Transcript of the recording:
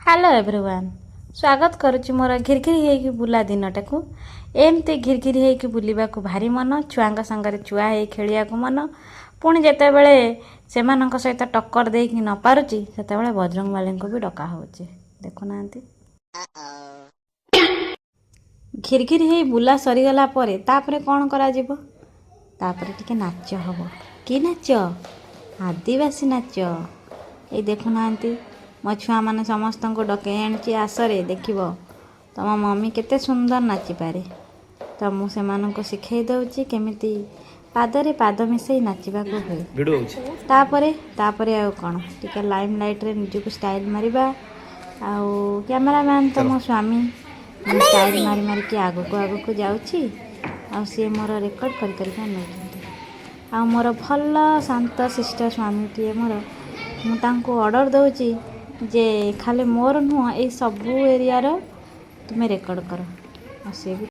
hello everyone स्वागत करुच्ची मोर घिरघिरी होगी बुला दिन टाक एमती घिरघिरी होगी बुलवा को भारी मन छुआ सांगे छुआ हो खेलिया मन पुणी जिते बड़े से सहित टक्कर दे कि न पारुची से बजरंग बाली को भी डका हो देखुना घिरघिरी हो बुला सरीगला तापर कौन करा तापर टिके नाच हम कि नाच आदिवासी नाच ये देखुना मो छुआ मैंने समस्त को डके आनी आसरे देख तुम मम्मी केते सुंदर नाचिपारे तो मुझे शिखई दौची केमिति पादरे पाद मिसई नाचवा हुए तापरे कौन टिके लाइम लाइट रे निजको स्टाइल मारिबा आउ कैमरामैन तो मो स्वामी स्टाइल मारी मारिकी आग को जाऊँगी आ सी मोर रेकर्ड कर आ मोर भल शांत शिष्ट स्वामीटे मोर मुझे ऑर्डर दूची जे खाली मोर नुह ये सबू एरिया तुम रेकर्ड कर सी